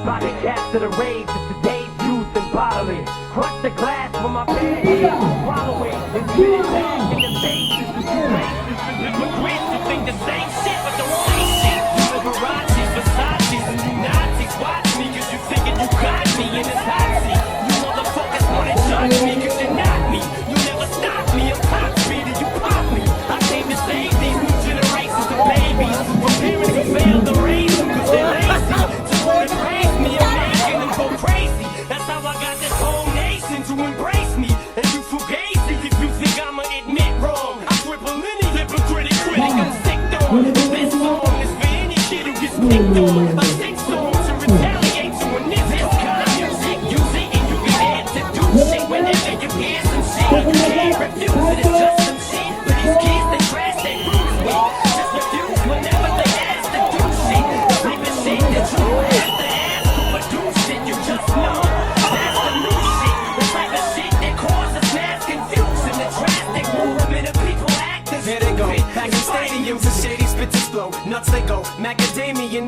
Rockin' caps to the rage of today's youth and bodily. Crush the glass with my bad hands, swallow it and spit it back in the faces of you racist and hypocrites who think the same shit but don't say shit. You Liberace's, Versace's, and you Nazis watch me cause you thinking you got me in this hot seat. You motherfuckers wanna judge me cause you're not me. You never stop me, I'm top speed and you pop me. I came to save these new generations of babies from parents who failed to raise them cause they're lazy. To praise me, I'm making them go crazy. That's how I got this whole nation to embrace me. And you fugazi if you think I'ma admit wrong. I cripple any hypocritic critic, I'm sick on. This song is for any kid who gets picked on. A sick song to retaliate to a this kind of music. Use it and you get add to do shit whenever you hear some shit. You can't refuse it, it's just some shit. But these kids, they trash their roots with. Just refuse whenever they ask to do shit. Type of shit that you have to ask to produce shit. You just know that's the new shit. The type of shit that causes mass confusion. The drastic movement of people acting. There they go, back in stadiums, the shady spit to flow. Nuts they go, macadamian